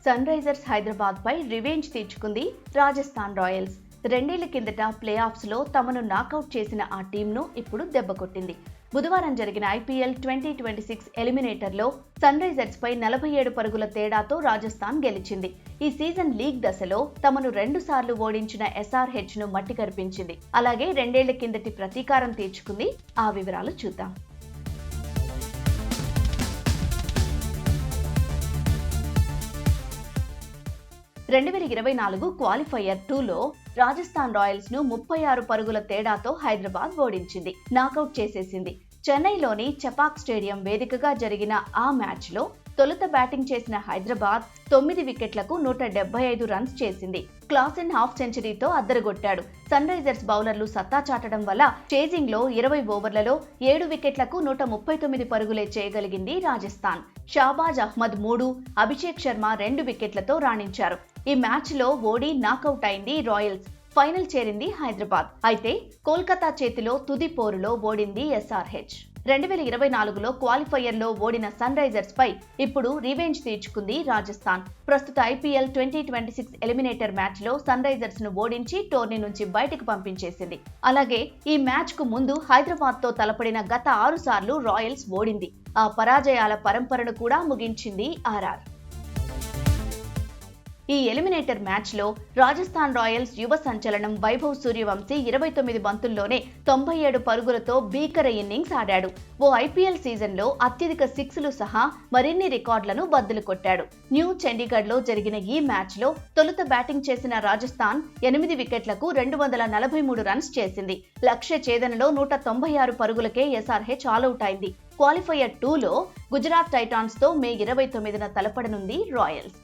Sun Risers Hyderabad పై revenge తీర్చుకుంది Rajasthan Royals. 2 ఏళ్ల కిందట play offs లో తమను నాకౌట్ చేసిన ఆ టీంను ఇప్పుడు దెబ్బకొట్టింది. బుధవారం జరిగిన IPL 2026 ఎలిమినేటర్లో సన్ రైజర్స్ పై 47 పరుగుల తేడాతో రాజస్థాన్ గెలిచింది. ఈ సీజన్ లీగ్ దశలో తమను 2 సార్లు ఓడించిన SRH ను మట్టి కరిపించింది. అలాగే 2 ఏళ్ల కిందటి ప్రతీకారం తీర్చుకుంది. ఆ వివరాలు చూద్దాం. క్వాలిఫైయర్ 2లో రాజస్థాన్ రాయల్స్ ను 36 పరుగుల తేడాతో హైదరాబాద్ ఓడించింది, నాకౌట్ చేసేసింది. చెన్నైలోని చపాక్ స్టేడియం వేదికగా జరిగిన ఆ మ్యాచ్ లో తొలుత బ్యాటింగ్ చేసిన హైదరాబాద్ 9 వికెట్లకు 175 రన్స్ చేసింది. క్లాసెన్ హాఫ్ సెంచరీతో అద్దరగొట్టాడు. సన్ రైజర్స్ బౌలర్లు సత్తా చాటడం వల్ల చేజింగ్ లో 20 ఓవర్లలో 7 వికెట్లకు 139 పరుగులే చేయగలిగింది రాజస్థాన్. షాబాజ్ అహ్మద్ 3, అభిషేక్ శర్మ 2 వికెట్లతో రాణించారు. ఈ మ్యాచ్ లో ఓడి నాకౌట్ అయింది రాయల్స్. ఫైనల్ చేరింది హైదరాబాద్. అయితే కోల్కతా చేతిలో తుది పోరులో ఓడింది SRH. 2024లో క్వాలిఫైయర్లో ఓడిన సన్ రైజర్స్ పై ఇప్పుడు రివెంజ్ తీర్చుకుంది రాజస్థాన్. ప్రస్తుత IPL 2026 ఎలిమినేటర్ మ్యాచ్ లో సన్ రైజర్స్ ను ఓడించి టోర్నీ నుంచి బయటకు పంపించేసింది. అలాగే ఈ మ్యాచ్ కు ముందు హైదరాబాద్ తో తలపడిన గత 6 సార్లు రాయల్స్ ఓడింది. ఆ పరాజయాల పరంపరను కూడా ముగించింది RR. ఈ ఎలిమినేటర్ మ్యాచ్ లో రాజస్థాన్ రాయల్స్ యువ సంచలనం వైభవ్ సూర్యవంశీ 29 బంతుల్లోనే 97 పరుగులతో భీకర ఇన్నింగ్స్ ఆడాడు. ఓ IPL సీజన్ లో అత్యధిక 6లు సహా మరిన్ని రికార్డులను బద్దలు కొట్టాడు. న్యూ చండీగఢ్ లో జరిగిన ఈ మ్యాచ్ లో తొలుత బ్యాటింగ్ చేసిన రాజస్థాన్ 8 వికెట్లకు 243 రన్స్ చేసింది. లక్ష్య ఛేదనలో 196 పరుగులకే SRH ఆలౌట్ అయింది. క్వాలిఫైయర్ 2లో గుజరాత్ టైటాన్స్ తో మే 29న తలపడనుంది రాయల్స్.